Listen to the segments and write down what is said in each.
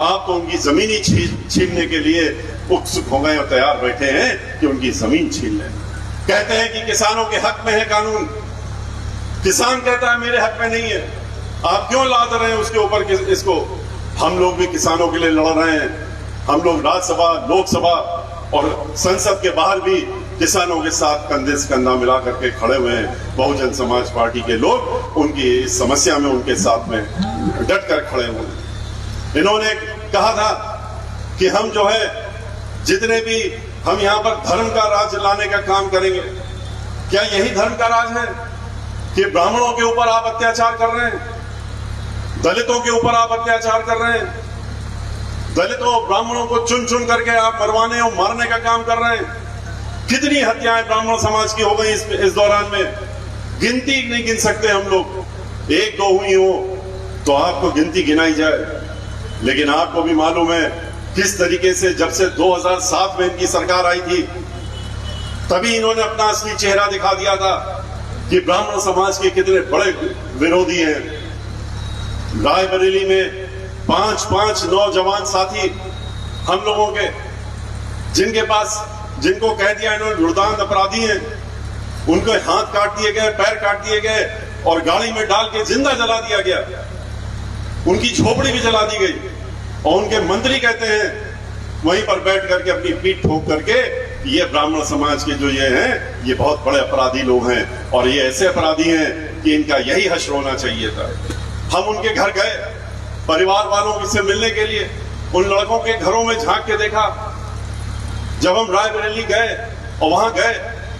आप तो उनकी जमीन ही छीनने के लिए उत्सुक हो गए और तैयार बैठे हैं कि उनकी जमीन छीन लें। कहते हैं कि किसानों के हक में है कानून, किसान कहता है मेरे हक में नहीं है। आप क्यों लाद रहे हैं उसके ऊपर इसको? हम लोग भी किसानों के लिए लड़ रहे हैं। हम लोग राज्यसभा, लोकसभा और संसद के बाहर भी किसानों के साथ कंधे से कंधा मिला करके खड़े हुए हैं। बहुजन समाज पार्टी के लोग उनकी इस समस्या में उनके साथ में डट कर खड़े हुए हैं। इन्होंने कहा था कि हम जो है जितने भी हम यहाँ पर धर्म का राज लाने का काम करेंगे। क्या यही धर्म का राज है कि ब्राह्मणों के ऊपर आप अत्याचार कर रहे हैं, दलितों के ऊपर आप अत्याचार कर रहे हैं, दलितों ब्राह्मणों को चुन चुन करके आप मरवाने और मारने का काम कर रहे हैं। कितनी हत्याएं ब्राह्मण समाज की हो गई इस दौरान में, गिनती नहीं गिन सकते हम लोग। एक दो हुई हो तो आपको गिनती गिनाई जाए, लेकिन आपको भी मालूम है किस तरीके से जब से 2007 में इनकी सरकार आई थी तभी इन्होंने अपना असली चेहरा दिखा दिया था कि ब्राह्मण समाज के कितने बड़े विरोधी हैं। रायबरेली में 5 नौजवान साथी हम लोगों के, जिनको कह दिया इन्होंने दुर्दांत अपराधी हैं, उनके हाथ काट दिए गए, पैर काट दिए गए और गाड़ी में डाल के जिंदा जला दिया गया। उनकी झोपड़ी भी जला दी गई और उनके मंत्री कहते हैं वहीं पर बैठ करके अपनी पीठ ठोक करके ये ब्राह्मण समाज के जो ये हैं ये बहुत बड़े अपराधी लोग हैं और ये ऐसे अपराधी हैं कि इनका यही हश्र होना चाहिए था। हम उनके घर गए परिवार वालों से मिलने के लिए, उन लड़कों के घरों में झांक के देखा। जब हम रायबरेली गए और वहां गए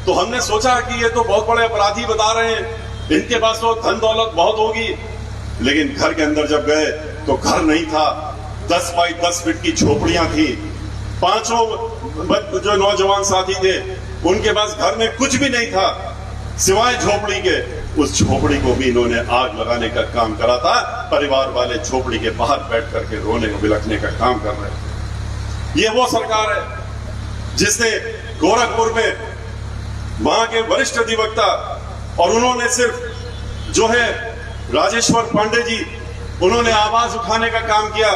तो हमने सोचा कि ये तो बहुत बड़े अपराधी बता रहे हैं, इनके पास तो धन दौलत बहुत होगी। लेकिन घर के अंदर जब गए तो घर नहीं था, 10 बाई 10 फीट की झोपड़ियां थी। 5 जो नौजवान साथी थे उनके पास घर में कुछ भी नहीं था सिवाय झोपड़ी के। उस झोपड़ी को भी इन्होंने आग लगाने का काम करा था। परिवार वाले झोपड़ी के बाहर बैठ करके रोने बिलखने का काम कर रहे थे। ये वो सरकार है जिसने गोरखपुर में वहां के वरिष्ठ अधिवक्ता और उन्होंने सिर्फ जो है राजेश्वर पांडे जी, उन्होंने आवाज उठाने का काम किया,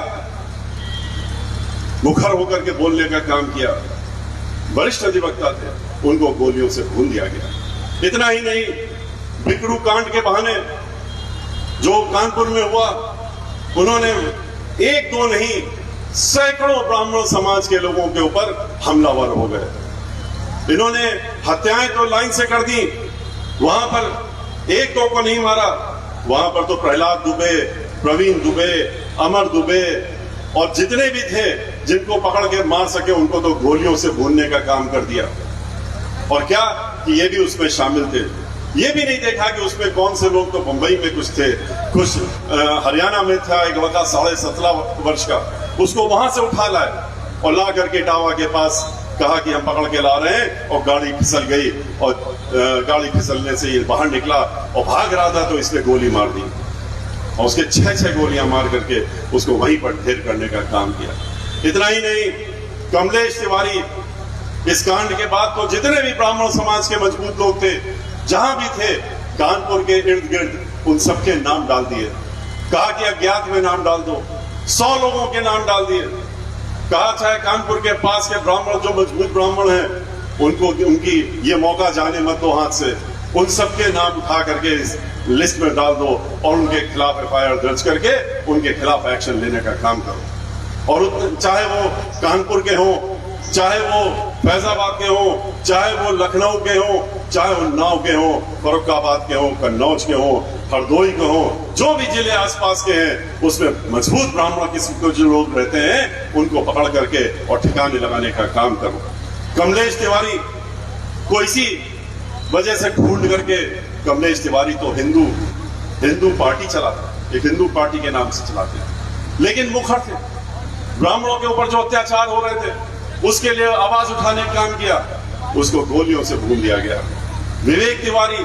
मुखर होकर के बोलने का काम किया। वरिष्ठ अधिवक्ता थे, उनको गोलियों से भून दिया गया। इतना ही नहीं, बिकरू कांड के बहाने जो कानपुर में हुआ, उन्होंने एक दो नहीं सैकड़ों ब्राह्मण समाज के लोगों के ऊपर हमलावर हो गए। इन्होंने हत्याएं तो लाइन से कर दी, वहां पर एक दो को नहीं मारा, वहां पर तो प्रहलाद दुबे, प्रवीण दुबे, अमर दुबे और जितने भी थे जिनको पकड़ के मार सके उनको तो गोलियों से भूनने का काम कर दिया। और क्या कि ये भी उसमें शामिल थे। ये भी नहीं देखा कि उसमें कौन से लोग, तो मुंबई में कुछ थे, कुछ हरियाणा में था एक लड़का 17.5 वर्ष का, उसको वहां से उठा लाए और ला करके टावा के पास कहा कि हम पकड़ के ला रहे हैं, और गाड़ी फिसल गई और गाड़ी फिसलने से ये बाहर निकला और भाग रहा था तो इसने गोली मार दी और उसके 6 गोलियां मार करके उसको वहीं पर ढेर करने का काम किया। इतना ही नहीं, कमलेश तिवारी, इस कांड के बाद तो जितने भी ब्राह्मण समाज के मजबूत लोग थे जहां भी थे कानपुर के इर्द गिर्द, उन सबके नाम डाल दिए। कहा कि अज्ञात में नाम डाल दो, 100 लोगों के नाम डाल दिए। कहा चाहे कानपुर के पास के ब्राह्मण जो मजबूत ब्राह्मण हैं उनको, उनकी ये मौका जाने मत दो हाथ से, उन सबके नाम उठा करके इस लिस्ट में डाल दो और उनके खिलाफ FIR दर्ज करके उनके खिलाफ एक्शन लेने का काम करो। और चाहे वो कानपुर के हों, चाहे वो फैजाबाद के हों, चाहे वो लखनऊ के हों, चाहे वो उन्नाव के हों, फर्रुखाबाद के हों, कन्नौज के हों, हरदोई के हों, जो भी जिले आसपास के हैं उसमें मजबूत ब्राह्मण किसी को जो लोग रहते हैं उनको पकड़ करके और ठिकाने लगाने का काम करो। कमलेश तिवारी को इसी वजह से ढूंढ करके, कमलेश तिवारी तो हिंदू पार्टी चलाता, एक हिंदू पार्टी के नाम से चलाते, लेकिन मुखर थे। ब्राह्मणों के ऊपर जो अत्याचार हो रहे थे उसके लिए आवाज उठाने का काम किया, उसको गोलियों से भून दिया गया। विवेक तिवारी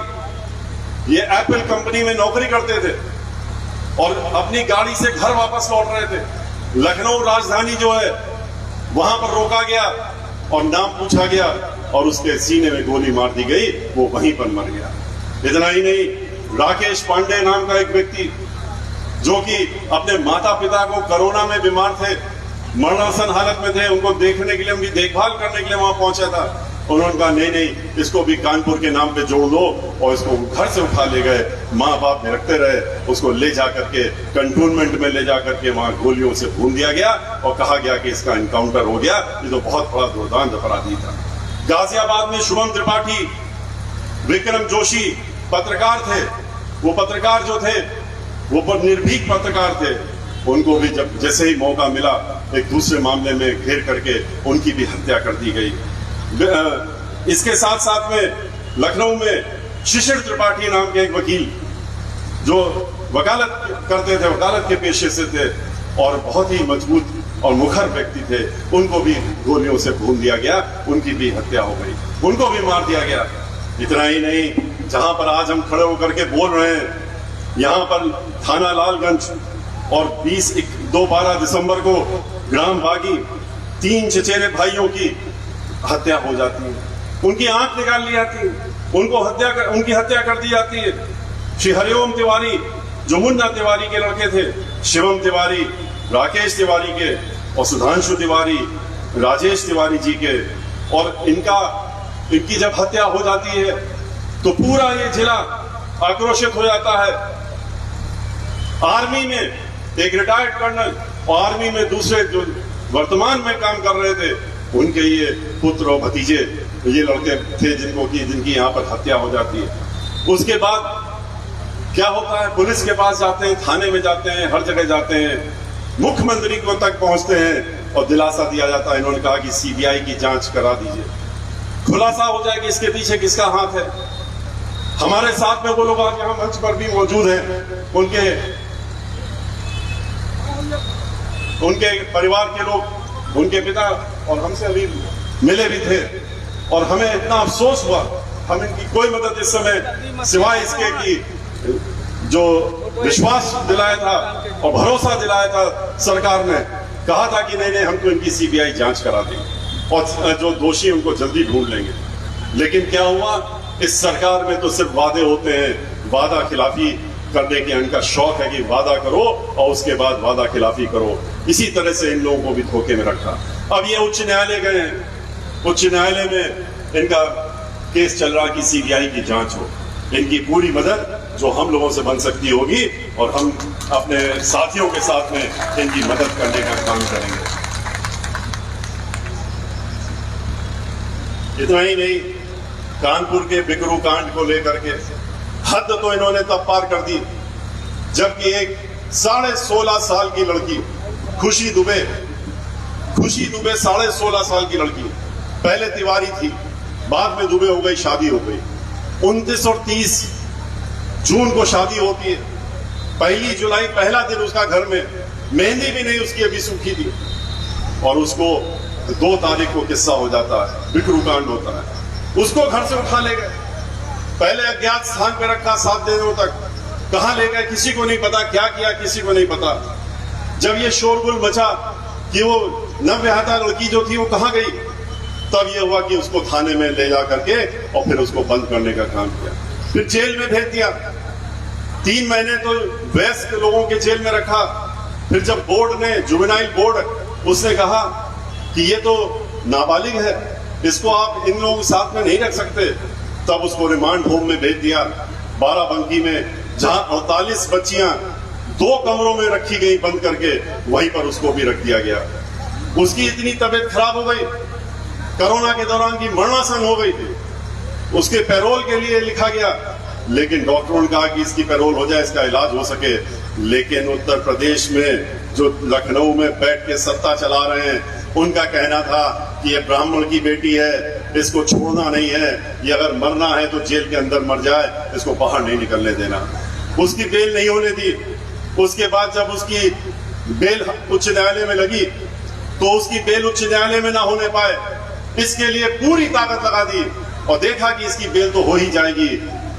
ये एप्पल कंपनी में नौकरी करते थे और अपनी गाड़ी से घर वापस लौट रहे थे। लखनऊ राजधानी जो है वहां पर रोका गया और नाम पूछा गया और उसके सीने में गोली मार दी गई, वो वहीं पर मर गया। इतना ही नहीं, राकेश पांडे नाम का एक व्यक्ति जो कि अपने माता पिता को कोरोना में बीमार थे, मरणासन हालत में थे, उनको देखने के लिए, उनकी देखभाल करने के लिए वहां पहुंचा था। उन्होंने कहा नहीं नहीं, इसको भी कानपुर के नाम पे जोड़ दो, और इसको घर से उठा ले गए। माँ बाप निरखते रहे, उसको ले जा करके कंटोनमेंट में ले जा करके वहां गोलियों से भून दिया गया और कहा गया कि इसका इनकाउंटर हो गया। ये तो बहुत बड़ा दुर्दांत अपराधी था। गाजियाबाद में शुभम त्रिपाठी, विक्रम जोशी पत्रकार थे। वो पत्रकार जो थे वो निर्भीक पत्रकार थे। उनको भी जब जैसे ही मौका मिला एक दूसरे मामले में घेर करके उनकी भी हत्या कर दी गई। इसके साथ साथ में लखनऊ में शिशिर त्रिपाठी नाम के एक वकील जो वकालत करते थे, वकालत के पेशे से थे और बहुत ही मजबूत और मुखर व्यक्ति थे, उनको भी गोलियों से भून दिया गया, उनकी भी हत्या हो गई, उनको भी मार दिया गया। इतना ही नहीं, जहां पर आज हम खड़े होकर के बोल रहे हैं, यहाँ पर थाना लालगंज और 12 दिसंबर को ग्राम बागी 3 चचेरे भाइयों की हत्या हो जाती है, उनकी आंख निकाल ली जाती है, उनकी हत्या कर दी जाती है। श्री हरिओम तिवारी जो मुन्ना तिवारी के लड़के थे, शिवम तिवारी राकेश तिवारी के, और सुधांशु तिवारी राजेश तिवारी जी के, और इनकी जब हत्या हो जाती है तो पूरा ये जिला आक्रोशित हो जाता है। आर्मी में एक रिटायर्ड कर्नल और आर्मी में दूसरे जो वर्तमान में काम कर रहे थे, उनके ये पुत्र और भतीजे ये लड़के थे जिनकी यहाँ पर हत्या हो जाती है। उसके बाद क्या होता है, पुलिस के पास जाते हैं, थाने में जाते हैं, हर जगह जाते हैं, मुख्यमंत्री को तक पहुंचते हैं और दिलासा दिया जाता है। इन्होंने कहा कि सीबीआई की जांच करा दीजिए, खुलासा हो जाए कि इसके पीछे किसका हाथ है। हमारे साथ में वो लोग आज यहाँ मंच पर भी मौजूद हैं, उनके परिवार के लोग, उनके पिता और हमसे अभी मिले भी थे, और हमें इतना अफसोस हुआ, हम इनकी कोई मदद इस समय सिवाय इसके कि जो विश्वास दिलाया था और भरोसा दिलाया था सरकार ने, कहा था कि नहीं हमको इनकी सीबीआई जांच करा देंगे और जो दोषी उनको जल्दी ढूंढ लेंगे। लेकिन क्या हुआ, इस सरकार में तो सिर्फ वादे होते हैं, वादा खिलाफी करने के इनका शौक है कि वादा करो और उसके बाद वादा खिलाफी करो। इसी तरह से इन लोगों को भी धोखे में रखा। अब ये उच्च न्यायालय गए हैं, उच्च न्यायालय में इनका केस चल रहा कि सीबीआई की जांच हो। इनकी पूरी मदद जो हम लोगों से बन सकती होगी और हम अपने साथियों के साथ में इनकी मदद करने का काम करेंगे। इतना ही नहीं, कानपुर के बिकरू कांड को लेकर के हद तो इन्होंने तब पार कर दी जबकि एक 16.5 साल की लड़की खुशी दुबे 16.5 साल की लड़की, पहले तिवारी थी, बाद में दुबे हो गई, शादी हो गई। 29 और 30 जून को शादी होती है। 1 जुलाई पहला दिन उसका घर में, मेहंदी भी नहीं उसकी अभी सूखी थी, और उसको 2 तारीख को किस्सा हो जाता है, बिकरू कांड होता है। उसको घर से उठा ले गए, पहले अज्ञात स्थान पे रखा 7 दिनों तक, कहां ले गए किसी को नहीं पता, क्या किया किसी को नहीं पता। जब ये शोरगुल मचा कि वो नवविवाहिता लड़की जो थी वो कहां गई, तब ये हुआ कि उसको थाने में ले जा करके और फिर उसको बंद करने का काम किया, फिर जेल में भेज दिया। 3 महीने तो वयस्क लोगों के जेल में रखा। फिर जब बोर्ड ने, जुवेनाइल बोर्ड, उसने कहा कि ये तो नाबालिग है, इसको आप इन लोगों के साथ में नहीं रख सकते, तब उसको रिमांड होम में भेज दिया, बाराबंकी में, जहां 48 बच्चियां 2 कमरों में रखी गई बंद करके, वहीं पर उसको भी रख दिया गया। उसकी इतनी तबीयत खराब हो गई कोरोना के दौरान की मरणासन हो गई थी, उसके पैरोल के लिए लिखा गया, लेकिन डॉक्टरों ने कहा कि इसकी पैरोल हो जाए, इसका इलाज हो सके। लेकिन उत्तर प्रदेश में जो लखनऊ में बैठ के सत्ता चला रहे हैं, उनका कहना था कि ये ब्राह्मण की बेटी है, इसको छोड़ना नहीं है, ये अगर मरना है तो जेल के अंदर मर जाए, इसको बाहर नहीं निकलने देना। उसकी बेल नहीं होने दी। उसके बाद जब उसकी बेल उच्च न्यायालय में लगी तो उसकी बेल उच्च न्यायालय में ना होने पाए, इसके लिए पूरी ताकत लगा दी और देखा कि इसकी बेल तो हो ही जाएगी।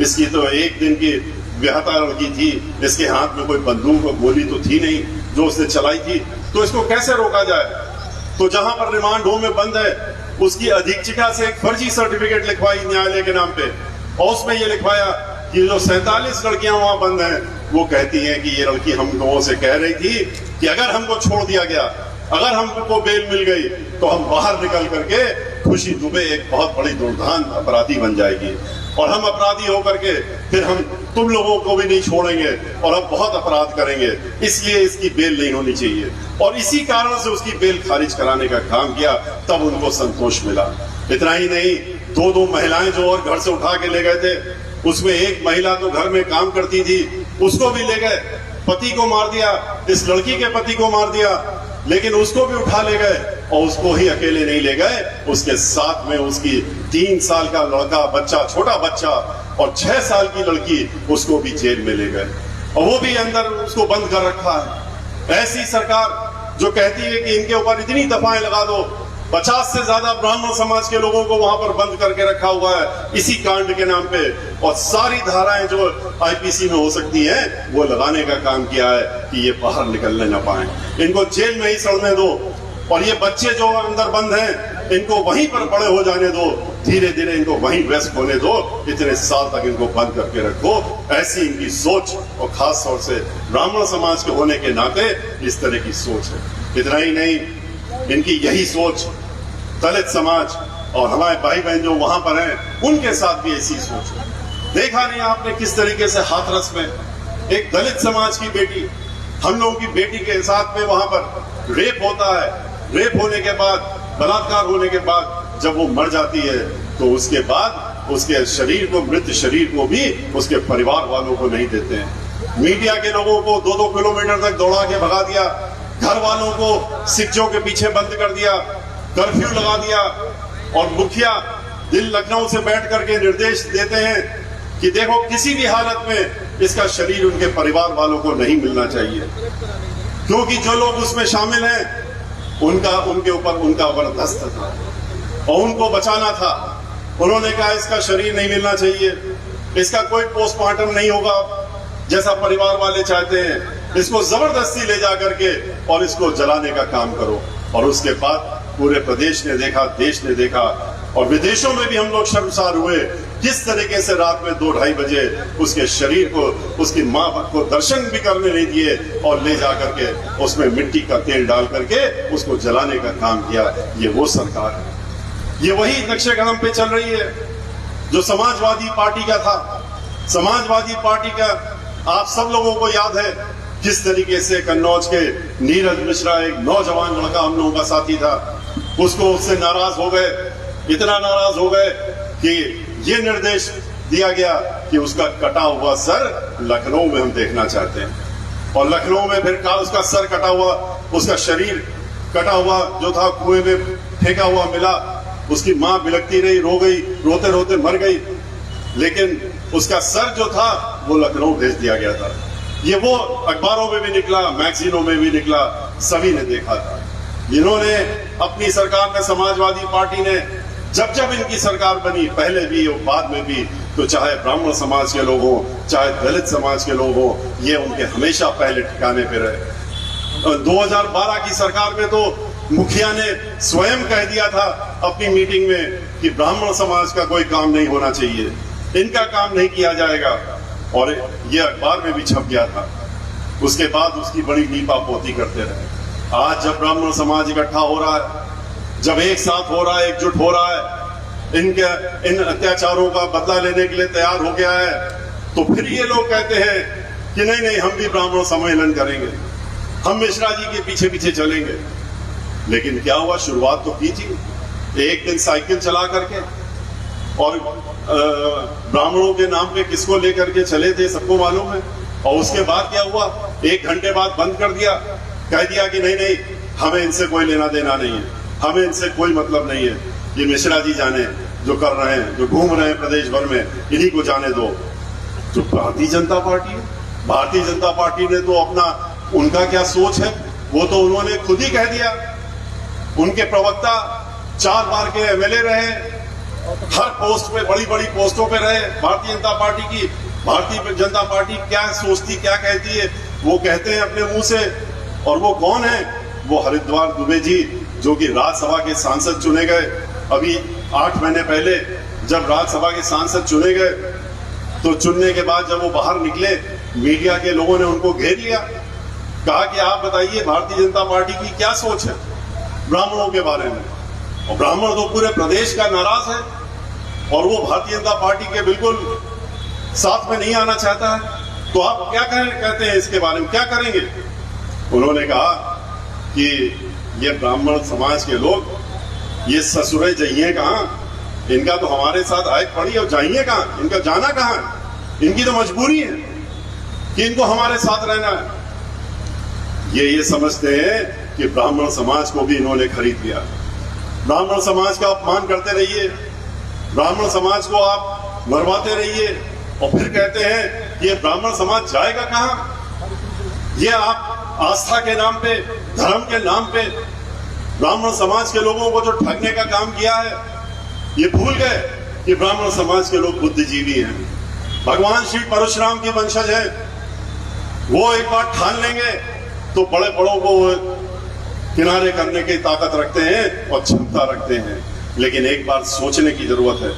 इसकी तो 1 दिन की विहता लड़की थी, इसके हाथ में कोई बंदूक और गोली तो थी नहीं जो उसने चलाई थी, तो इसको कैसे रोका जाए। तो जहां पर रिमांड होम में बंद है, उसकी अधीक्षिका से एक फर्जी सर्टिफिकेट लिखवाई न्यायालय के नाम पे, और उसमें यह लिखवाया कि जो 47 लड़कियां वहां बंद हैं वो कहती हैं कि ये लड़की हम लोगों से कह रही थी कि अगर हमको छोड़ दिया गया, अगर हमको बेल मिल गई तो हम बाहर निकल करके खुशी दुबे एक बहुत बड़ी दुर्दांत अपराधी बन जाएगी और हम अपराधी होकर के फिर हम तुम लोगों को भी नहीं छोड़ेंगे और हम बहुत अपराध करेंगे, इसलिए इसकी बेल नहीं होनी चाहिए। और इसी कारण से उसकी बेल खारिज कराने का काम किया, तब उनको संतोष मिला। इतना ही नहीं, दो महिलाएं जो और घर से उठा के ले गए थे, उसमें एक महिला तो घर में काम करती थी, उसको भी ले गए, पति को मार दिया, इस लड़की के पति को मार दिया, लेकिन उसको भी उठा ले गए। और उसको ही अकेले नहीं ले गए, उसके साथ में उसकी 3 साल का लड़का बच्चा, छोटा बच्चा, और 6 साल की लड़की, उसको भी जेल में ले गए और वो भी अंदर उसको बंद कर रखा है। ऐसी सरकार जो कहती है कि इनके ऊपर इतनी दफाएं लगा दो, 50 से ज्यादा ब्राह्मण समाज के लोगों को वहां पर बंद करके रखा हुआ है इसी कांड के नाम पे, और सारी धाराएं जो आईपीसी में हो सकती हैं वो लगाने का काम किया है कि ये बाहर निकलने ना पाए, इनको जेल में ही सड़ने दो। और ये बच्चे जो अंदर बंद हैं, इनको वहीं पर बड़े हो जाने दो, धीरे धीरे इनको वहीं व्यस्त होने दो, इतने साल तक इनको बंद करके रखो। ऐसी इनकी सोच, और खास तौर से ब्राह्मण समाज के होने के नाते इस तरह की सोच है। इतना ही नहीं, इनकी यही सोच दलित समाज और हमारे भाई बहन जो वहां पर हैं उनके साथ भी ऐसी सोच है। देखा नहीं आपने किस तरीके से हाथरस में एक दलित समाज की बेटी, हम लोगों की बेटी के साथ में वहां पर रेप होता है। रेप होने के बाद, बलात्कार होने के बाद जब वो मर जाती है तो उसके बाद उसके शरीर को, मृत शरीर को भी उसके परिवार वालों को नहीं देते हैं। मीडिया के लोगों को 2-2 किलोमीटर तक दौड़ा के भगा दिया, घर वालों को सिक्चों के पीछे बंद कर दिया, कर्फ्यू लगा दिया, और मुखिया दिल लखनऊ से बैठ करके निर्देश देते हैं कि देखो किसी भी हालत में इसका शरीर उनके परिवार वालों को नहीं मिलना चाहिए, क्योंकि जो लोग उसमें शामिल हैं उनके ऊपर उनका बर्दाश्त था और उनको बचाना था। उन्होंने कहा इसका शरीर नहीं मिलना चाहिए, इसका कोई पोस्टमार्टम नहीं होगा जैसा परिवार वाले चाहते हैं, इसको जबरदस्ती ले जा करके और इसको जलाने का काम करो। और उसके बाद पूरे प्रदेश ने देखा, देश ने देखा, और विदेशों में भी हम लोग शर्मसार हुए किस तरीके से रात में 2-2:30 बजे उसके शरीर को, उसकी मां को दर्शन भी करने नहीं दिए और ले जा करके उसमें मिट्टी का तेल डाल करके उसको जलाने का काम किया। ये वो सरकार है, ये वही नक्शे कदम पे चल रही है जो समाजवादी पार्टी का था। समाजवादी पार्टी का आप सब लोगों को याद है किस तरीके से कन्नौज के नीरज मिश्रा, एक नौजवान लड़का हम लोगों का साथी था, उसको उससे नाराज हो गए, इतना नाराज हो गए कि ये निर्देश दिया गया कि उसका कटा हुआ सर लखनऊ में हम देखना चाहते हैं। और लखनऊ में फिर उसका सर कटा हुआ, उसका शरीर कटा हुआ जो था कुएं में फेंका हुआ मिला। उसकी मां बिलखती रही, रो गई, रोते रोते मर गई, लेकिन उसका सर जो था वो लखनऊ भेज दिया गया था। ये वो अखबारों में भी निकला, मैगजीनों में भी निकला, सभी ने देखा था। इन्होंने अपनी सरकार में, समाजवादी पार्टी ने जब जब इनकी सरकार बनी, पहले भी और बाद में भी, तो चाहे ब्राह्मण समाज के लोग हों, चाहे दलित समाज के लोग हों, ये उनके हमेशा पहले ठिकाने पे रहे। 2012 की सरकार में तो मुखिया ने स्वयं कह दिया था अपनी मीटिंग में कि ब्राह्मण समाज का कोई काम नहीं होना चाहिए, इनका काम नहीं किया जाएगा, और ये अखबार में भी छप गया था। उसके बाद उसकी बड़ी लीपा पोती करते रहे। आज जब ब्राह्मण समाज इकट्ठा हो रहा है, जब एक साथ हो रहा है, एकजुट हो रहा है, इन अत्याचारों का बदला लेने के लिए तैयार हो गया है, तो फिर ये लोग कहते हैं कि नहीं नहीं, हम भी ब्राह्मण सम्मेलन करेंगे, हम मिश्रा जी के पीछे पीछे चलेंगे। लेकिन क्या हुआ, शुरुआत तो की थी एक दिन साइकिल चला करके, और ब्राह्मणों के नाम पे किसको लेकर के चले थे सबको मालूम है। और उसके बाद क्या हुआ, 1 घंटे बाद बंद कर दिया, कह दिया कि नहीं नहीं, हमें इनसे कोई लेना देना नहीं है, हमें इनसे कोई मतलब नहीं है, ये मिश्रा जी जाने जो कर रहे हैं, जो घूम रहे हैं प्रदेश भर में, इन्हीं को जाने दो। जो भारतीय जनता पार्टी है, भारतीय जनता पार्टी ने तो अपना, उनका क्या सोच है वो तो उन्होंने खुद ही कह दिया। उनके प्रवक्ता 4 बार के एमएलए रहे, हर पोस्ट पे, बड़ी बड़ी पोस्टों पे रहे भारतीय जनता पार्टी की। भारतीय जनता पार्टी क्या सोचती, क्या कहती है, वो कहते हैं अपने मुंह से। और वो कौन है, वो हरिद्वार दुबे जी, जो कि राज्यसभा के सांसद चुने गए। अभी 8 महीने पहले जब राज्यसभा के सांसद चुने गए, तो चुनने के बाद जब वो बाहर निकले मीडिया के लोगों ने उनको घेर लिया, कहा कि आप बताइए भारतीय जनता पार्टी की क्या सोच है ब्राह्मणों के बारे में। और ब्राह्मण तो पूरे प्रदेश का नाराज है और वो भारतीय जनता पार्टी के बिल्कुल साथ में नहीं आना चाहता है, तो आप क्या कहते हैं इसके बारे में, क्या करेंगे? उन्होंने कहा कि ये ब्राह्मण समाज के लोग ये ससुरे जाइए कहाँ, इनका तो हमारे साथ आयत पड़ी और जाइए कहाँ, इनका जाना कहाँ है, इनकी तो मजबूरी है कि इनको हमारे साथ रहना है। ये समझते हैं कि ब्राह्मण समाज को भी इन्होंने खरीद लिया। ब्राह्मण समाज का अपमान करते रहिए, ब्राह्मण समाज को आप मरवाते रहिए और फिर कहते हैं कि ये ब्राह्मण समाज जाएगा कहाँ। ये आप आस्था के नाम पे, धर्म के नाम पे ब्राह्मण समाज के लोगों को जो ठगने का काम किया है, ये भूल गए कि ब्राह्मण समाज के लोग बुद्धिजीवी हैं, भगवान श्री परशुराम के वंशज हैं। वो एक बार ठान लेंगे तो बड़े बड़ों को किनारे करने की ताकत रखते हैं और क्षमता रखते हैं, लेकिन एक बार सोचने की जरूरत है,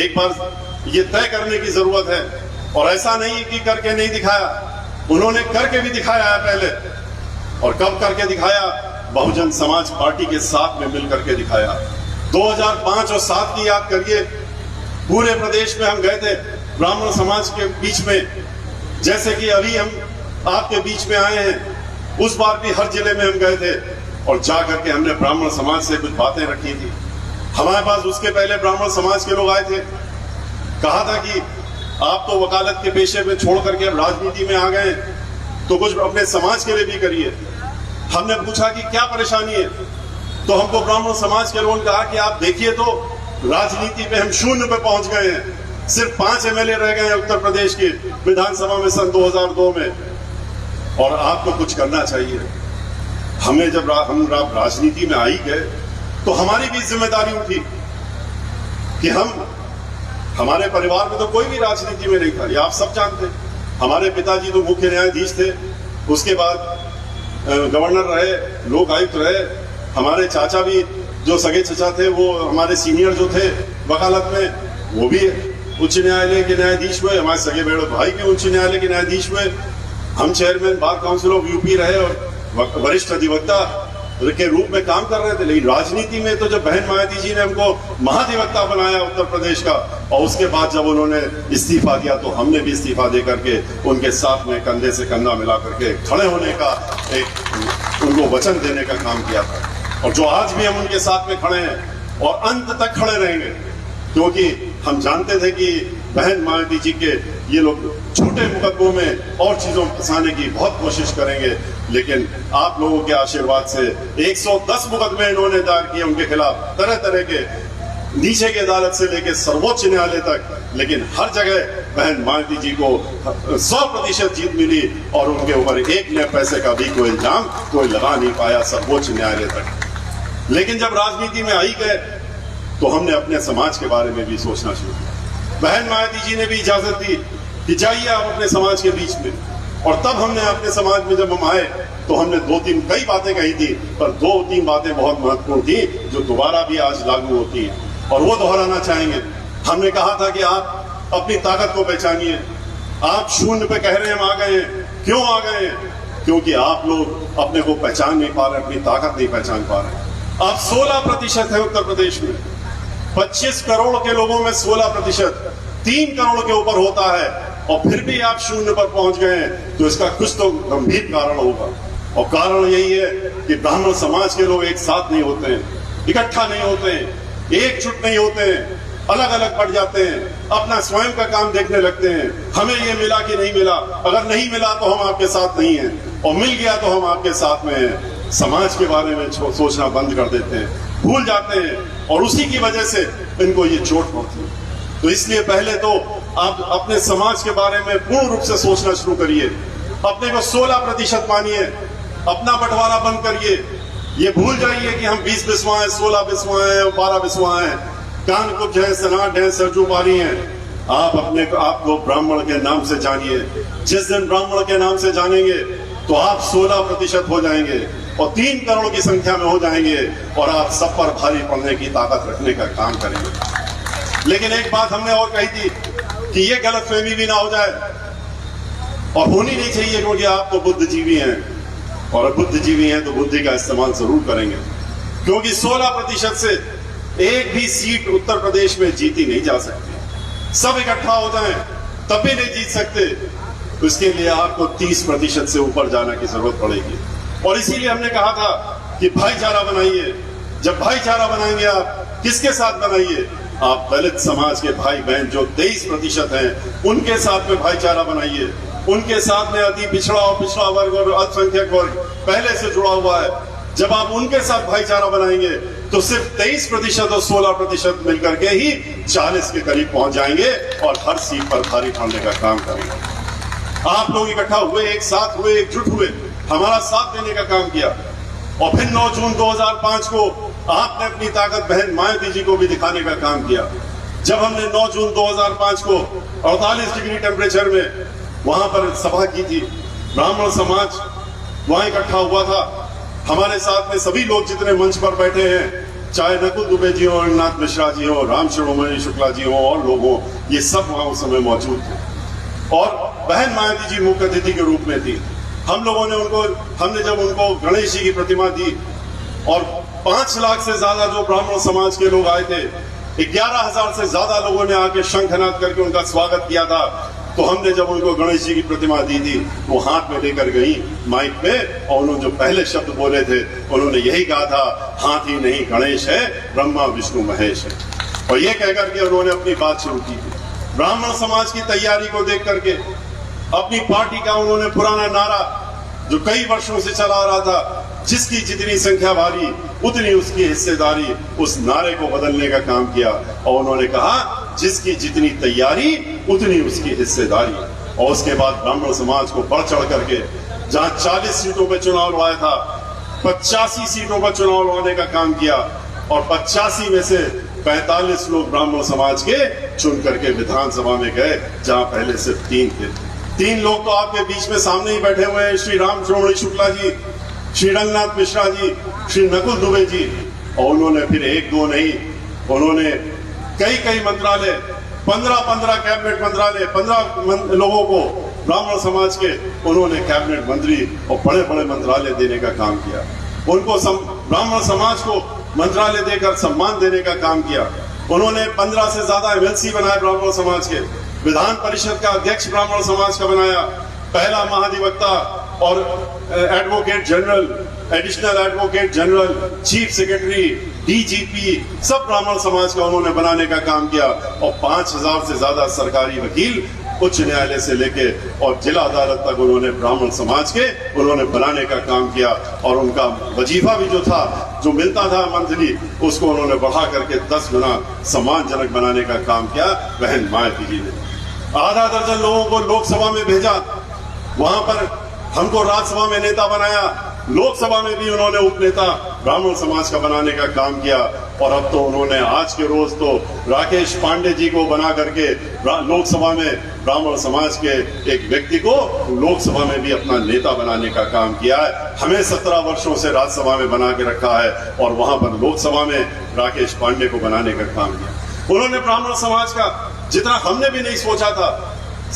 एक बार ये तय करने की जरूरत है। और ऐसा नहीं कि करके नहीं दिखाया, उन्होंने करके भी दिखाया है पहले। और कब करके दिखाया? बहुजन समाज पार्टी के साथ में मिल करके दिखाया। 2005 और 7 की याद करिए, पूरे प्रदेश में हम गए थे ब्राह्मण समाज के बीच में, जैसे कि अभी हम आपके बीच में आए हैं। उस बार भी हर जिले में हम गए थे और जाकर के हमने ब्राह्मण समाज से कुछ बातें रखी थी। हमारे पास उसके पहले ब्राह्मण समाज के लोग आए थे, कहा था कि आप तो वकालत के पेशे में छोड़ करके अब राजनीति में आ गए, तो कुछ अपने समाज के लिए भी करिए। हमने पूछा कि क्या परेशानी है, तो हमको ब्राह्मण समाज के लोगों ने कहा कि आप देखिए तो राजनीति पे हम 0 पे पहुंच गए हैं, सिर्फ 5 एमएलए रह गए हैं उत्तर प्रदेश के विधानसभा में सन 2002 में, और आपको कुछ करना चाहिए। हमें जब हम राजनीति में आ ही गए तो हमारी भी जिम्मेदारी उठी कि हमारे परिवार में तो कोई भी राजनीति में नहीं था, ये आप सब जानते हैं। हमारे पिताजी तो मुख्य न्यायाधीश थे, उसके बाद गवर्नर रहे, लोक आयुक्त रहे। हमारे चाचा भी जो सगे चाचा थे वो हमारे सीनियर जो थे वकालत में, वो भी उच्च न्यायालय के न्यायाधीश हुए। हमारे सगे बड़े भाई भी उच्च न्यायालय के न्यायाधीश हुए। हम chairman bar council of UP रहे और वरिष्ठ अधिवक्ता के रूप में काम कर रहे थे। लेकिन राजनीति में तो जब बहन मायावती जी ने हमको महाधिवक्ता बनाया उत्तर प्रदेश का, और उसके बाद जब उन्होंने इस्तीफा दिया तो हमने भी इस्तीफा दे करके उनके साथ में कंधे से कंधा मिला करके खड़े होने का एक उनको वचन देने का काम किया था। और जो आज भी हम उनके साथ में खड़े हैं और अंत तक खड़े रहेंगे, क्योंकि हम जानते थे कि बहन मायावती जी के ये लोग छोटे मुकदमों में और चीजों में फंसाने की बहुत कोशिश करेंगे, लेकिन आप लोगों के आशीर्वाद से 110 मुकदमे इन्होंने दायर किए उनके खिलाफ, तरह तरह के, नीचे की अदालत से लेकर सर्वोच्च न्यायालय तक। लेकिन हर जगह बहन मायावती जी को 100% जीत मिली और उनके ऊपर एक नए पैसे का भी कोई इल्जाम कोई लगा नहीं पाया सर्वोच्च न्यायालय तक। लेकिन जब राजनीति में आई गए तो हमने अपने समाज के बारे में भी सोचना शुरू किया। बहन मायावती जी ने भी इजाजत दी कि जाइए आप अपने समाज के बीच में, और तब हमने अपने समाज में जब हम आए तो हमने कई बातें कही थी, पर 2-3 बातें बहुत महत्वपूर्ण थी जो दोबारा भी आज लागू होती है और वो दोहराना चाहेंगे। हमने कहा था कि आप अपनी ताकत को पहचानिए। आप 0 पे कह रहे हैं हम आ गए हैं, क्यों आ गए हैं? क्योंकि आप लोग अपने को पहचान नहीं पा रहे, अपनी ताकत नहीं पहचान पा रहे। आप 16% है उत्तर प्रदेश में, 25 करोड़ के लोगों में 16%, 3 करोड़ के ऊपर होता है, और फिर भी आप 0 पर पहुंच गए हैं, तो इसका कुछ तो गंभीर कारण होगा। और कारण यही है कि ब्राह्मण समाज के लोग एक साथ नहीं होते हैं, इकट्ठा नहीं होते हैं, एकजुट नहीं होते हैं, अलग अलग पड़ जाते हैं, अपना स्वयं का काम देखने लगते हैं। हमें ये मिला कि नहीं मिला, अगर नहीं मिला तो हम आपके साथ नहीं हैं, और मिल गया तो हम आपके साथ में हैं। समाज के बारे में सोचना बंद कर देते हैं, भूल जाते हैं, और उसी की वजह से इनको ये चोट पहुंचती है। तो इसलिए पहले तो आप अपने समाज के बारे में पूर्ण रूप से सोचना शुरू करिए। अपने को 16% मानिए, अपना बंटवारा बंद करिए। ये भूल जाइए कि हम 20 बिस्वा हैं, 16 बिस्वा हैं, 12 बिस्वा हैं, कानकुब्ज हैं, सनाट हैं, सरजूपारी हैं। आप अपने आप को ब्राह्मण के नाम से जानिए। जिस दिन ब्राह्मण के नाम से जानेंगे तो आप 16% हो जाएंगे और 3 करोड़ की संख्या में हो जाएंगे, और आप सब पर भारी पड़ने की ताकत रखने का काम करेंगे। लेकिन एक बात हमने और कही थी कि ये गलतफहमी भी ना हो जाए और होनी नहीं चाहिए, क्योंकि आप तो बुद्धिजीवी हैं, और बुद्धिजीवी हैं तो बुद्धि का इस्तेमाल जरूर करेंगे। क्योंकि 16% से एक भी सीट उत्तर प्रदेश में जीती नहीं जा सकती। सब इकट्ठा हो जाएं तब भी नहीं जीत सकते। उसके लिए आपको 30% से ऊपर जाने की जरूरत पड़ेगी। और इसीलिए हमने कहा था कि भाईचारा बनाइए। जब भाईचारा बनाएंगे आप किसके साथ बनाइए? आप दलित समाज के भाई बहन जो 23% हैं उनके साथ में भाईचारा बनाइए। उनके साथ में अति पिछड़ा और पिछड़ा वर्ग और अल्पसंख्यक वर्ग पहले से जुड़ा हुआ है। जब आप उनके साथ भाईचारा बनाएंगे तो सिर्फ 23% और 16% मिलकर के ही 40 के करीब पहुंच जाएंगे और हर सीट पर भारी ठानने का काम करेंगे। आप लोग इकट्ठा हुए, एक साथ हुए, एकजुट हुए, हमारा साथ देने का काम किया। और फिर 9 जून 2005 को आपने अपनी ताकत बहन मायावती जी को भी दिखाने का काम किया। जब हमने 9 जून 2005 को 48 डिग्री टेम्परेचर में वहां पर सभा की थी, ब्राह्मण समाज वहां इकट्ठा हुआ था। हमारे साथ में सभी लोग जितने मंच पर बैठे हैं, चाहे नकुल दुबे जी हो, रघुनाथ मिश्रा जी हो, राम शिरोमणि शुक्ला जी हो और लोग हो, ये सब वहां उस समय मौजूद थे। और बहन मायावती जी मुख्य अतिथि के रूप में थी। हमने जब उनको गणेश जी की प्रतिमा दी और 5 लाख से ज्यादा जो ब्राह्मण समाज के लोग आए थे, 11,000 से ज्यादा लोगों ने आके शंखनाद करके उनका स्वागत किया था। तो हमने जब उनको गणेश जी की प्रतिमा दी थी, वो हाथ में लेकर गई माइक पे, और उन्होंने जो पहले शब्द बोले थे उन्होंने यही कहा था, हाथी नहीं गणेश है, ब्रह्मा विष्णु महेश है। और ये कहकर के उन्होंने अपनी बात शुरू की। ब्राह्मण समाज की तैयारी को देख करके अपनी पार्टी का उन्होंने पुराना नारा जो कई वर्षों से चला आ रहा था, जिसकी जितनी संख्या भारी उतनी उसकी हिस्सेदारी, उस नारे को बदलने का काम किया। और उन्होंने कहा जिसकी जितनी तैयारी उतनी उसकी हिस्सेदारी। और उसके बाद ब्राह्मण समाज को बढ़ चढ़ करके जहां 40 सीटों पर चुनाव लड़ाया था, 85 सीटों पर चुनाव लड़ाने का काम किया। और 85 में से 45 लोग ब्राह्मण समाज के चुन करके विधानसभा में गए, जहां पहले सिर्फ 3 थे। 3 लोग तो आपके बीच में सामने ही बैठे हुए हैं, श्री राम शिरोमणि शुक्ला जी, श्री रघुनाथ मिश्रा जी, श्री नकुल दुबे जी। और उन्होंने फिर 1-2 नहीं, उन्होंने कई मंत्रालय, 15 कैबिनेट मंत्रालय, 15 लोगों को ब्राह्मण समाज के उन्होंने कैबिनेट मंत्री और बड़े मंत्रालय देने का काम किया। उनको ब्राह्मण समाज को मंत्रालय देकर सम्मान देने का काम किया। उन्होंने 15 से ज्यादा MLC बनाए ब्राह्मण समाज के। विधान परिषद का अध्यक्ष ब्राह्मण समाज का बनाया। पहला महाधिवक्ता और advocate general, additional advocate general, chief secretary, DGP सब ब्राह्मण समाज का उन्होंने बनाने का काम किया। और 5000 से ज्यादा सरकारी वकील उच्च न्यायालय से लेके और जिला अदालत तक उन्होंने ब्राह्मण समाज के उन्होंने बनाने का काम किया। और उनका वजीफा भी जो था, जो मिलता था मंथली, उसको उन्होंने बढ़ा करके 10 गुना सम्मानजनक बनाने का काम किया बहन मायावती जी ने। आधा दर्जन लोगों को लोकसभा में भेजा, वहां पर हमको राज्यसभा में नेता बनाया, लोकसभा में भी उन्होंने उपनेता ब्राह्मण समाज का बनाने का काम किया। और अब तो उन्होंने आज के रोज तो राकेश पांडे जी को बना करके लोकसभा में ब्राह्मण समाज के एक व्यक्ति को लोकसभा में भी अपना नेता बनाने का काम किया है। हमें 17 वर्षों से राज्यसभा में बना के रखा है और वहां पर लोकसभा में राकेश पांडे को बनाने का काम किया। उन्होंने ब्राह्मण समाज का जितना हमने भी नहीं सोचा था,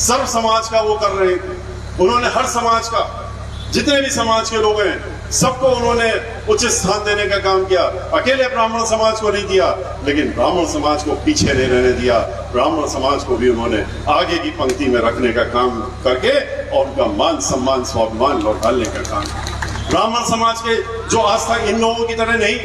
सर्व समाज का वो कर रहे थे। उन्होंने हर समाज का, जितने भी समाज के लोग हैं, सबको उन्होंने उचित स्थान देने का काम किया। अकेले ब्राह्मण समाज को नहीं दिया, लेकिन ब्राह्मण समाज को पीछे नहीं रहने दिया। ब्राह्मण समाज को भी उन्होंने आगे की पंक्ति में रखने का काम करके और उनका मान सम्मान स्वाभिमान लौटाने का काम किया। ब्राह्मण समाज के जो आस्था इन लोगों की तरह नहीं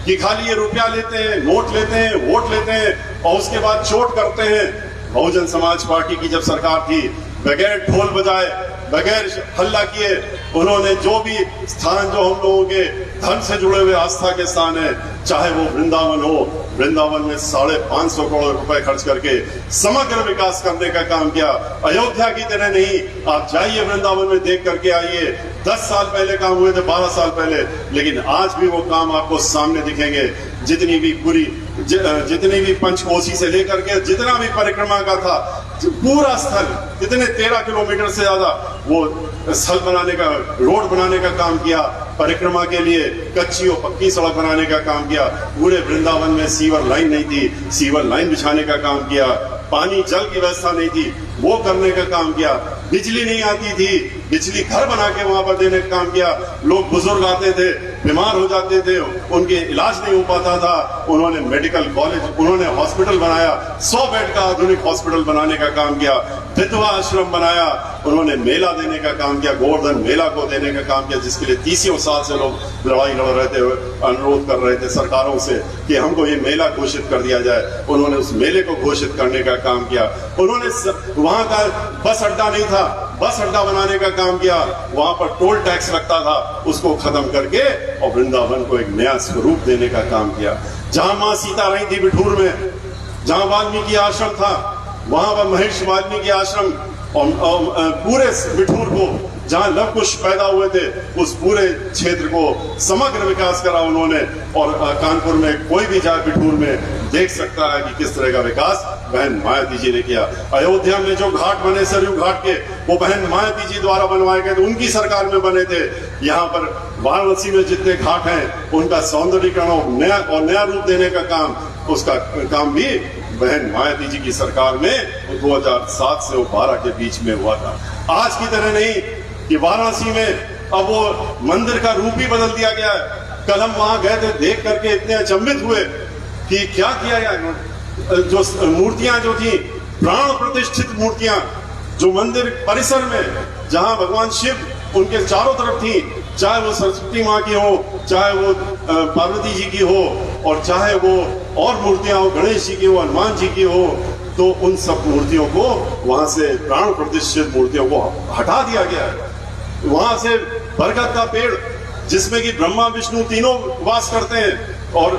कि खाली ये रुपया लेते हैं, नोट लेते हैं, वोट लेते हैं और उसके बाद चोट करते हैं। बहुजन समाज पार्टी की जब सरकार थी, बगैर ढोल बजाए, बगैर हल्ला किए, उन्होंने जो भी स्थान जो हम लोगों के धर्म से जुड़े हुए आस्था के स्थान है, चाहे वो वृंदावन हो, वृंदावन में 550 करोड़ रुपए खर्च करके समग्र विकास करने का काम किया। अयोध्या की तरह नहीं, आप जाइए वृंदावन में देख करके आइए। 10 साल पहले काम हुए थे, 12 साल पहले, लेकिन आज भी वो काम आपको सामने दिखेंगे। जितनी भी पंचकोशी से लेकर के जितना भी परिक्रमा का था, पूरा स्थल, जितने 13 किलोमीटर से ज्यादा वो स्थल बनाने का, रोड बनाने का काम किया। परिक्रमा के लिए कच्ची और पक्की सड़क बनाने का काम किया। पूरे वृंदावन में सीवर लाइन नहीं थी, सीवर लाइन बिछाने का काम किया। पानी जल की व्यवस्था नहीं थी, वो करने का काम किया। बिजली नहीं आती थी, बिजली घर बना के वहां पर देने का काम किया। लोग बुजुर्ग आते थे, बीमार हो जाते थे, उनके इलाज नहीं हो पाता था, उन्होंने मेडिकल कॉलेज, उन्होंने हॉस्पिटल बनाया, 100 बेड का आधुनिक हॉस्पिटल बनाने का काम किया, विधवा आश्रम बनाया, उन्होंने मेला देने का काम किया, गोवर्धन मेला को देने का काम किया, जिसके लिए 30 साल से लोग लड़ाई लड़ रहे थे, अनुरोध कर रहे थे सरकारों से कि हमको ये मेला घोषित कर दिया जाए। उन्होंने उस मेले को घोषित करने का काम किया। उन्होंने वहां का बस अड्डा नहीं था, बस अड्डा बनाने का काम किया। वहां पर टोल टैक्स लगता था, उसको खत्म करके और वृंदावन को एक नया स्वरूप देने का काम किया। जहां मां सीता रही थी बिठूर में, जहां वाल्मीकि आश्रम था, वहां पर महेश वाल्मीकि आश्रम और पूरे बिठूर को, जहां लव कुश पैदा हुए थे, उस पूरे क्षेत्र को समग्र विकास करा उन्होंने। और कानपुर में कोई भी जाए बिठूर में देख सकता है कि किस तरह का विकास बहन मायावती जी ने किया। अयोध्या में जो घाट बने सरयू घाट के, वो बहन मायावती जी द्वारा बनवाए गए थे, उनकी सरकार में बने थे। यहाँ पर वाराणसी में जितने घाट हैं, उनका सौंदर्यीकरण और नया रूप देने का काम, उसका काम भी बहन मायावती जी की सरकार में 2007 से 2012 के बीच में हुआ था। आज की तरह नहीं कि वाराणसी में अब वो मंदिर का रूप ही बदल दिया गया है। कल हम वहां गए थे, देख करके इतने अचंभित हुए कि क्या किया गया। जो मूर्तियां जो थी, प्राण प्रतिष्ठित मूर्तियां, जो मंदिर परिसर में जहां भगवान शिव उनके चारों तरफ थी, चाहे वो सरस्वती माँ की हो, चाहे वो पार्वती जी की हो, और चाहे वो और मूर्तियां हो, गणेश जी की हो, हनुमान जी की हो, तो उन सब मूर्तियों को वहां से, प्राण प्रतिष्ठित मूर्तियों को हटा दिया गया है। वहां से बरगद का पेड़, जिसमें कि ब्रह्मा विष्णु तीनों वास करते हैं, और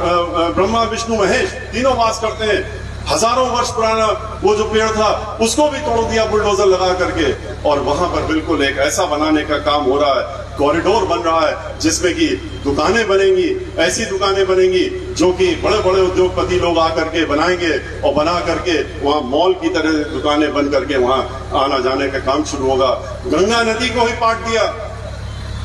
ब्रह्मा विष्णु महेश तीनों वास करते हैं, हजारों वर्ष पुराना वो जो पेड़ था, उसको भी तोड़ दिया बुलडोजर लगा करके। और वहां पर बिल्कुल एक ऐसा बनाने का काम हो रहा है, कॉरिडोर बन रहा है, जिसमें कि दुकानें बनेंगी, ऐसी दुकानें बनेंगी जो कि बड़े बड़े उद्योगपति लोग आकर के बनाएंगे, और बना करके वहां मॉल की तरह दुकानें बन करके वहां आना जाने का काम शुरू होगा। गंगा नदी को ही पाट दिया,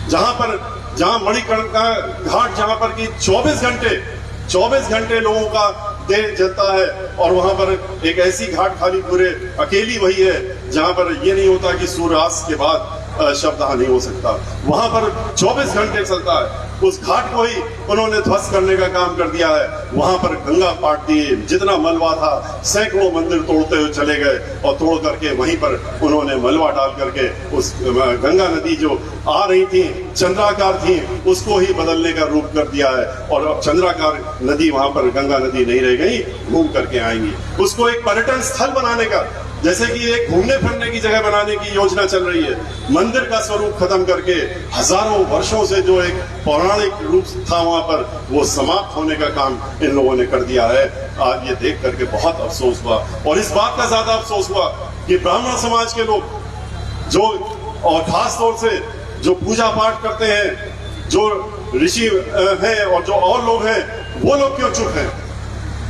जहां मणिकर्णिका घाट, जहां पर कि 24 घंटे लोगों का देह जलता है, और वहां पर एक ऐसी घाट खाली पूरे अकेली वही है जहां पर ये नहीं होता कि सूर्यास्त के बाद शवदाह नहीं हो सकता। वहां पर 24 घंटे चलता है। उस घाट को ही उन्होंने ध्वस्त करने का काम कर दिया है। वहां पर गंगा पाट दिए, जितना मलबा था सैकड़ों मंदिर तोड़ते हुए चले गए, और तोड़ करके वहीं पर उन्होंने मलबा डाल करके उस गंगा नदी जो आ रही थी, चंद्राकार थी, उसको ही बदलने का रूप कर दिया है। और अब चंद्राकार नदी, वहां पर गंगा नदी नहीं रह गई, घूम करके आएंगी। उसको एक पर्यटन स्थल बनाने का, जैसे कि एक घूमने फिरने की जगह बनाने की योजना चल रही है। मंदिर का स्वरूप खत्म करके हजारों वर्षों से जो एक पौराणिक रूप था वहां पर, वो समाप्त होने का काम इन लोगों ने कर दिया है। आज ये देख करके बहुत अफसोस हुआ, और इस बात का ज्यादा अफसोस हुआ कि ब्राह्मण समाज के लोग जो, और खास तौर से जो पूजा पाठ करते हैं, जो ऋषि हैं और जो और लोग हैं, वो लोग क्यों चुप हैं?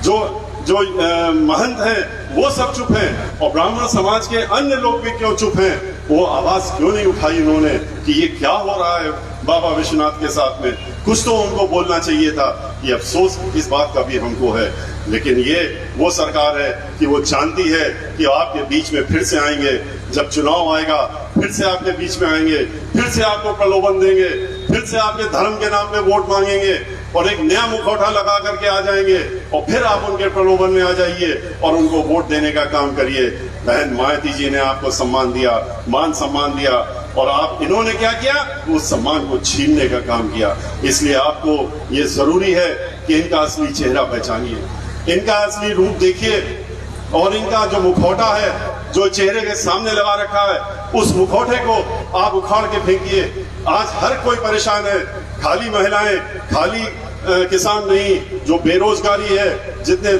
जो महंत हैं वो सब चुप हैं, और ब्राह्मण समाज के अन्य लोग भी क्यों चुप हैं? वो आवाज क्यों नहीं उठाई उन्होंने कि ये क्या हो रहा है बाबा विश्वनाथ के साथ में? कुछ तो उनको बोलना चाहिए था। ये अफसोस इस बात का भी हमको है। लेकिन ये वो सरकार है कि वो जानती है कि आपके बीच में फिर से आएंगे, जब चुनाव आएगा फिर से आपके बीच में आएंगे, फिर से आपको प्रलोभन देंगे, फिर से आपके धर्म के नाम पे वोट मांगेंगे, और एक नया मुखौटा लगा करके आ जाएंगे, और फिर आप उनके प्रलोभन में आ जाइए और उनको वोट देने का काम करिए। बहन मायावती जी ने आपको सम्मान दिया, मान सम्मान दिया, और आप, इन्होंने क्या किया? उस सम्मान को छीनने का काम किया। इसलिए आपको ये जरूरी है कि इनका असली चेहरा पहचानिए, इनका असली रूप देखिए, और इनका जो मुखौटा है, जो चेहरे के सामने लगा रखा है, उस मुखौटे को आप उखाड़ के फेंकिए। आज हर कोई परेशान है, खाली महिलाएं, खाली किसान नहीं, जो बेरोजगारी है, जितने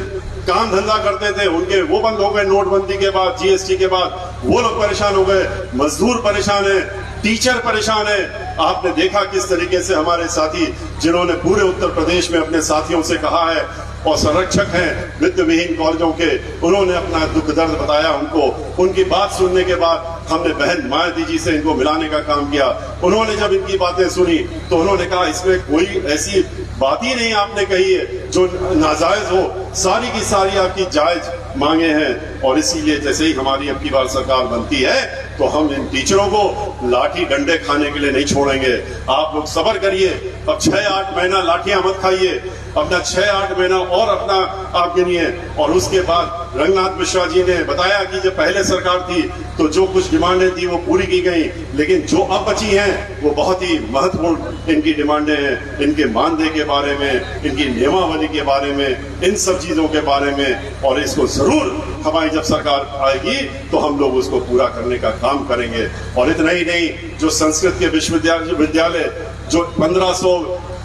काम धंधा करते थे उनके वो बंद हो गए नोटबंदी के बाद, जीएसटी के बाद, वो लोग परेशान हो गए। मजदूर परेशान है, टीचर परेशान है। आपने देखा किस तरीके से हमारे साथी, जिन्होंने पूरे उत्तर प्रदेश में अपने साथियों से कहा है, और संरक्षक हैं वित्त विहीन कॉलेजों के, उन्होंने अपना दुख दर्द बताया उनको। उनकी बात सुनने के बाद हमने बहन मायावती जी से इनको मिलाने का काम किया। उन्होंने जब इनकी बातें सुनी तो उन्होंने कहा, इसमें कोई ऐसी बात ही नहीं आपने कही है जो नाजायज हो, सारी की सारी आपकी जायज मांगे हैं। और इसीलिए जैसे ही हमारी अब की बार सरकार बनती है तो हम इन टीचरों को लाठी डंडे खाने के लिए नहीं छोड़ेंगे। आप लोग सब्र करिए, अब 6-8 महीना लाठियां मत खाइए, अपना 6-8 महीना और अपना आप गिनिए। और उसके बाद रंगनाथ मिश्रा जी ने बताया कि जब पहले सरकार थी तो जो कुछ डिमांडें थी वो पूरी की गई, लेकिन जो अब बची हैं वो बहुत ही महत्वपूर्ण इनकी डिमांडें हैं। इनके मानदेय के बारे में, इनकी नियमावली के बारे में, इन सब चीजों के बारे में। और इसको जरूर हमारी जब सरकार आएगी तो हम लोग उसको पूरा करने का काम करेंगे। और इतना ही नहीं, जो संस्कृत के विद्यालय जो 1500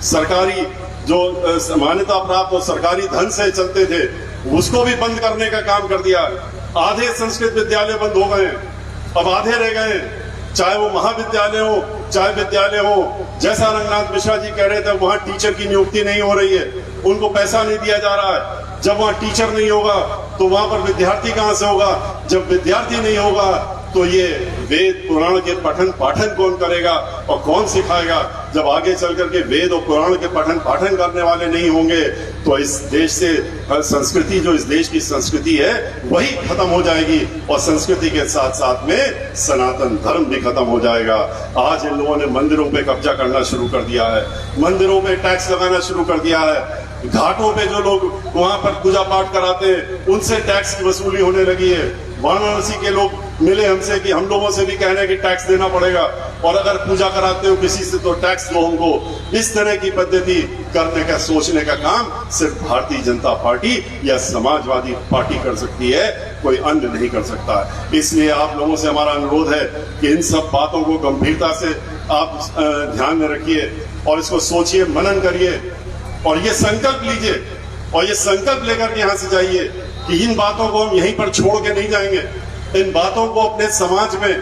सरकारी जो मान्यता प्राप्त और सरकारी धन से चलते थे उसको भी बंद करने का काम कर दिया। आधे संस्कृत विद्यालय बंद हो गए, अब आधे रह गए, चाहे वो महाविद्यालय हो चाहे विद्यालय हो। जैसा रंगनाथ मिश्रा जी कह रहे थे, वहां टीचर की नियुक्ति नहीं हो रही है, उनको पैसा नहीं दिया जा रहा है। जब वहां टीचर नहीं होगा तो वहां पर विद्यार्थी कहां से होगा? जब विद्यार्थी नहीं होगा तो ये वेद पुराण के पठन पाठन कौन करेगा और कौन सिखाएगा? जब आगे चल करके वेद और पुराण के पठन पाठन करने वाले नहीं होंगे तो इस देश से संस्कृति, जो इस देश की संस्कृति है वही खत्म हो जाएगी। और संस्कृति के साथ साथ में सनातन धर्म भी खत्म हो जाएगा। आज इन लोगों ने मंदिरों पे कब्जा करना शुरू कर दिया है, मंदिरों पे टैक्स लगाना शुरू कर दिया है, घाटों पे जो लोग वहां पर पूजा पाठ कराते हैं उनसे टैक्स की वसूली होने लगी है। वाराणसी के लोग मिले हमसे कि हम लोगों से भी कह रहे हैं कि टैक्स देना पड़ेगा, और अगर पूजा कराते हो किसी से तो टैक्स दो हमको। इस तरह की पद्धति करने का, सोचने का काम सिर्फ भारतीय जनता पार्टी या समाजवादी पार्टी कर सकती है, कोई अन्य नहीं कर सकता। इसलिए आप लोगों से हमारा अनुरोध है कि इन सब बातों को गंभीरता से आप ध्यान में रखिए और इसको सोचिए, मनन करिए और ये संकल्प लीजिए और ये संकल्प लेकर के यहाँ से जाइए कि इन बातों को हम यहीं पर छोड़ के नहीं जाएंगे। इन बातों को अपने समाज में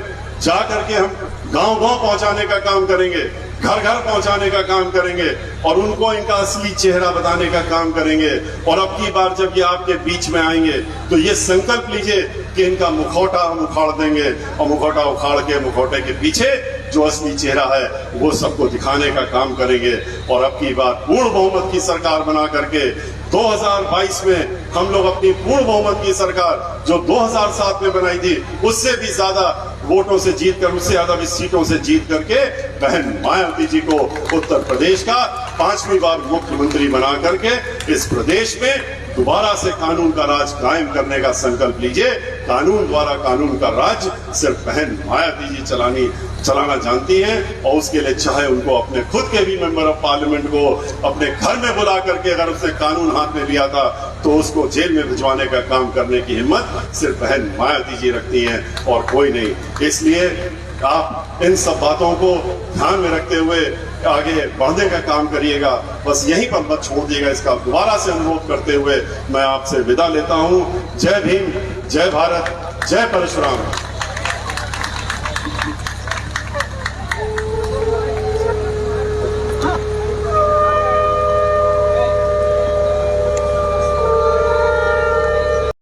जा करके हम गांव-गांव पहुंचाने का काम करेंगे, घर-घर पहुंचाने का काम करेंगे और उनको इनका असली चेहरा बताने का काम करेंगे। और अब की बार जब ये आपके बीच में आएंगे तो ये संकल्प लीजिए कि इनका मुखौटा हम उखाड़ देंगे और मुखौटा उखाड़ के मुखौटे के पीछे जो असली चेहरा है वो सबको दिखाने का काम करेंगे। और अब की बार पूर्ण बहुमत की सरकार बना करके 2022 में हम लोग अपनी पूर्ण बहुमत की सरकार जो 2007 में बनाई थी उससे भी ज्यादा वोटों से जीत कर, उससे ज्यादा भी सीटों से जीत करके बहन मायावती जी को उत्तर प्रदेश का 5वीं बार मुख्यमंत्री बना करके इस प्रदेश में दोबारा से कानून का राज कायम करने का संकल्प लीजिए। कानून द्वारा कानून का राज सिर्फ बहन मायावती जी चलाना जानती हैं और उसके लिए चाहे उनको अपने खुद के भी मेंबर ऑफ पार्लियामेंट को अपने घर में बुला करके अगर उसने कानून हाथ में लिया था तो उसको जेल में भिजवाने का काम करने की हिम्मत सिर्फ बहन मायावती जी रखती हैं और कोई नहीं। इसलिए आप इन सब बातों को ध्यान में रखते हुए आगे बढ़ने का काम करिएगा, बस यहीं पर मत छोड़ दिएगा। इसका दोबारा से अनुरोध करते हुए मैं आपसे विदा लेता हूं। जय भीम, जय भारत, जय परशुराम।